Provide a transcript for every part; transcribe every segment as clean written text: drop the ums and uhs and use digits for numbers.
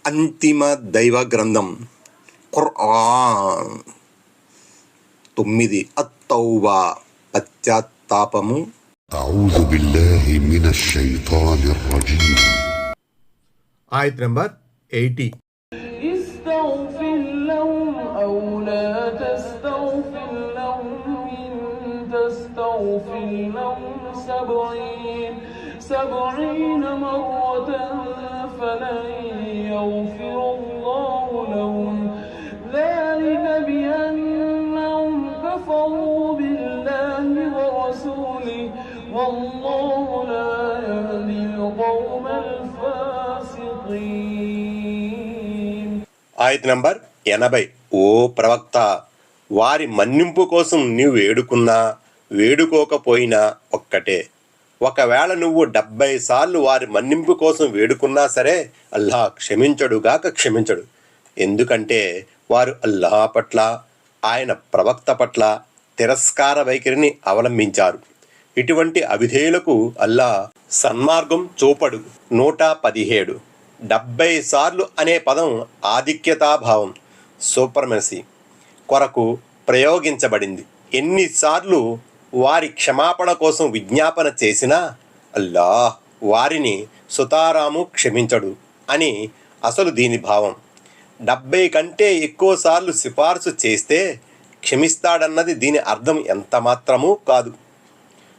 అంతిమ దైవ గ్రంథం ఖుర్ఆన్. 9 అత్తౌబా పశ్చాత్తాపము. అఊజు బిల్లాహి మినష్ షైతానిర్ రజీమ్. ఆయత్ నంబర్ 80. ఇస్తగ్ఫిర్ లహుం ఔ లా తస్తగ్ఫిర్ లహుం ఇన్ తస్తగ్ఫిర్ లహుం سبعين مرة فلن يغفر الله لهم ذلك بأنهم كفروا بالله ورسوله والله لا يهدي القوم الفاسقين. ఆయత్ నంబర్ 80. ఓ ప్రవక్త, వారి మన్నింపు కోసం నీవు వేడుకున్నా వేడుకోకపోయినా ఒక్కటే. ఒకవేళ నువ్వు 70 సార్లు వారి మన్నింపు కోసం వేడుకున్నా సరే అల్లాహ్ క్షమించడుగాక క్షమించడు. ఎందుకంటే వారు అల్లాహ్ పట్ల ఆయన ప్రవక్త పట్ల తిరస్కార వైఖరిని అవలంబించారు. ఇటువంటి అవిధేయులకు అల్లాహ్ సన్మార్గం చూపడు. 117. 70 సార్లు అనే పదం ఆధిక్యతాభావం సూపర్మెసీ కొరకు ప్రయోగించబడింది. ఎన్నిసార్లు వారి క్షమాపణ కోసం విజ్ఞాపన చేసినా అల్లాహ్ వారిని సుతారాము క్షమించడు అని అసలు దీని భావం. 70 కంటే ఎక్కువసార్లు సిఫార్సు చేస్తే క్షమిస్తాడన్నది దీని అర్థం ఎంత మాత్రమూ కాదు.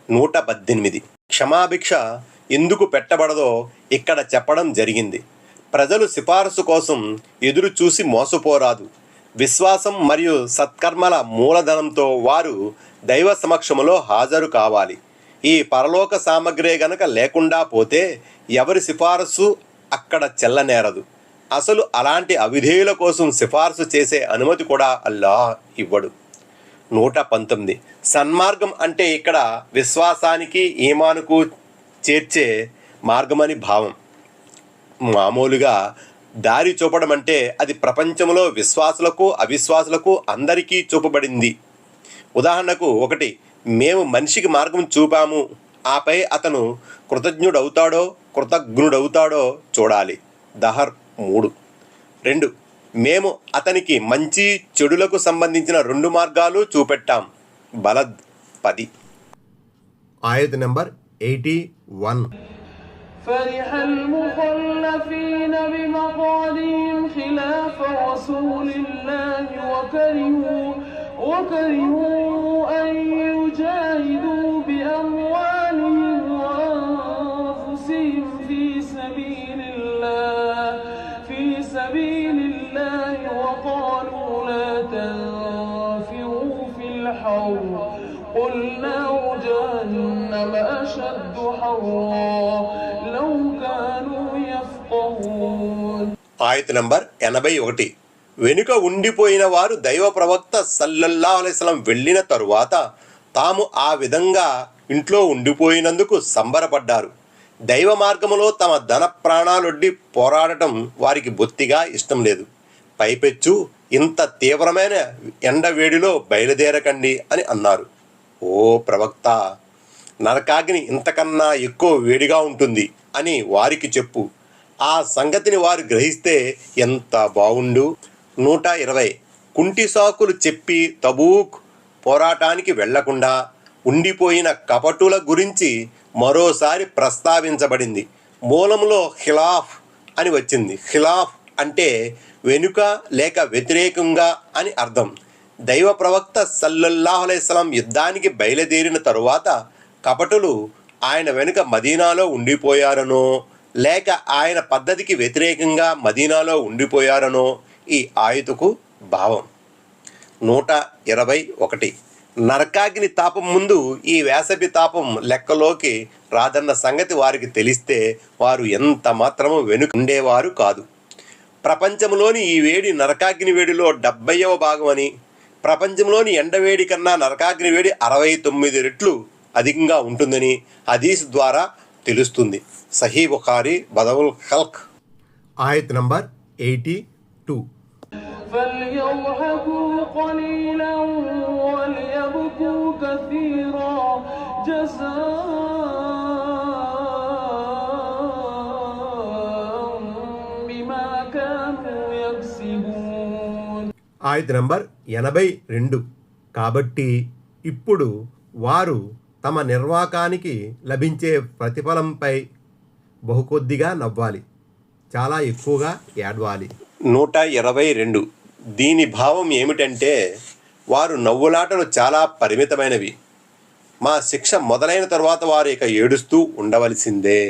118. క్షమాభిక్ష ఎందుకు పెట్టబడదో ఇక్కడ చెప్పడం జరిగింది. ప్రజలు సిఫార్సు కోసం ఎదురు చూసి మోసపోరాదు. విశ్వాసం మరియు సత్కర్మల మూలధనంతో వారు దైవ సమక్షములో హాజరు కావాలి. ఈ పరలోక సామగ్రి గనక లేకుండా పోతే ఎవరి సిఫారసు అక్కడ చెల్లనేరదు. అసలు అలాంటి అవిధేయుల కోసం సిఫార్సు చేసే అనుమతి కూడా అల్లాహ్ ఇవ్వడు. 119. సన్మార్గం అంటే ఇక్కడ విశ్వాసానికి ఈమానుకు చేర్చే మార్గమని భావం. మామూలుగా దారి చూపడం అంటే అది ప్రపంచంలో విశ్వాసులకు అవిశ్వాసులకు అందరికీ చూపబడింది. ఉదాహరణకు 1 మేము మనిషికి మార్గం చూపాము, ఆపై అతను కృతజ్ఞుడవుతాడో కృతజ్ఞుడవుతాడో చూడాలి. దహర్ 3. 2 మేము అతనికి మంచి చెడులకు సంబంధించిన 2 మార్గాలు చూపెట్టాం. బలద్ 10. ఆయత్ నంబర్ 81. فرح المخلفين بمقعدهم خلاف رسول الله وكرهوا أن يجاهدوا بأموالهم وأنفسهم في سبيل الله وقالوا لا تنفروا في الحر قل نار جهنم أشد حرا لو كانوا يفقهون. ఆయత్ నంబర్ 81. వెనుక ఉండిపోయిన వారు దైవ ప్రవక్త సల్లల్లాహు అలైహి వసల్లం వెళ్ళిన తరువాత తాము ఆ విధంగా ఇంట్లో ఉండిపోయినందుకు సంబరపడ్డారు. దైవ మార్గములో తమ ధన ప్రాణాలొడ్డి పోరాడటం వారికి బొత్తిగా ఇష్టం లేదు. పైపెచ్చు ఇంత తీవ్రమైన ఎండవేడిలో బయలుదేరకండి అని అన్నారు. ఓ ప్రవక్త, నరకాగ్ని ఇంతకన్నా ఎక్కువ వేడిగా ఉంటుంది అని వారికి చెప్పు. ఆ సంగతిని వారు గ్రహిస్తే ఎంత బావుండు. 120. కుంటి సాకులు చెప్పి తబూక్ పోరాటానికి వెళ్లకుండా ఉండిపోయిన కపటుల గురించి మరోసారి ప్రస్తావించబడింది. మూలంలో ఖిలాఫ్ అని వచ్చింది. ఖిలాఫ్ అంటే వెనుక లేక వ్యతిరేకంగా అని అర్థం. దైవ ప్రవక్త సల్లల్లాహు అలైహి వసల్లం యుద్ధానికి బయలుదేరిన తరువాత కపటులు ఆయన వెనుక మదీనాలో ఉండిపోయారనో లేక ఆయన పద్ధతికి వ్యతిరేకంగా మదీనాలో ఉండిపోయారనో ఈ ఆయతుకు భావం. 121. నరకాగ్ని తాపం ముందు ఈ వేసవి తాపం లెక్కలోకి రాదన్న సంగతి వారికి తెలిస్తే వారు ఎంత మాత్రమూ వెనుక ఉండేవారు కాదు. ప్రపంచంలోని ఈ వేడి నరకాగ్ని వేడిలో 70వ భాగం అని, ప్రపంచంలోని ఎండవేడి కన్నా నరకాగ్ని వేడి 69 రెట్లు అధికంగా ఉంటుందని హదీస్ ద్వారా తెలుస్తుంది. సహీ బుఖారీ బదవుల్ ఖల్క్. ఆయత్ నంబర్ 82. فليضحكوا قليلا وليبكوا كثيرا جزاء بما كانوا يكسبون. ఆయత నంబర్ 82. కాబట్టి ఇప్పుడు వారు తమ నిర్వాకానికి లభించే ప్రతిఫలంపై బహుకొద్దిగా నవ్వాలి, చాలా ఎక్కువగా ఏడవాలి. 122. దీని భావం ఏమిటంటే వారు నవ్వులాటలు చాలా పరిమితమైనవి, మా శిక్ష మొదలైన తరువాత వారు ఇక ఏడుస్తూ ఉండవలసిందే.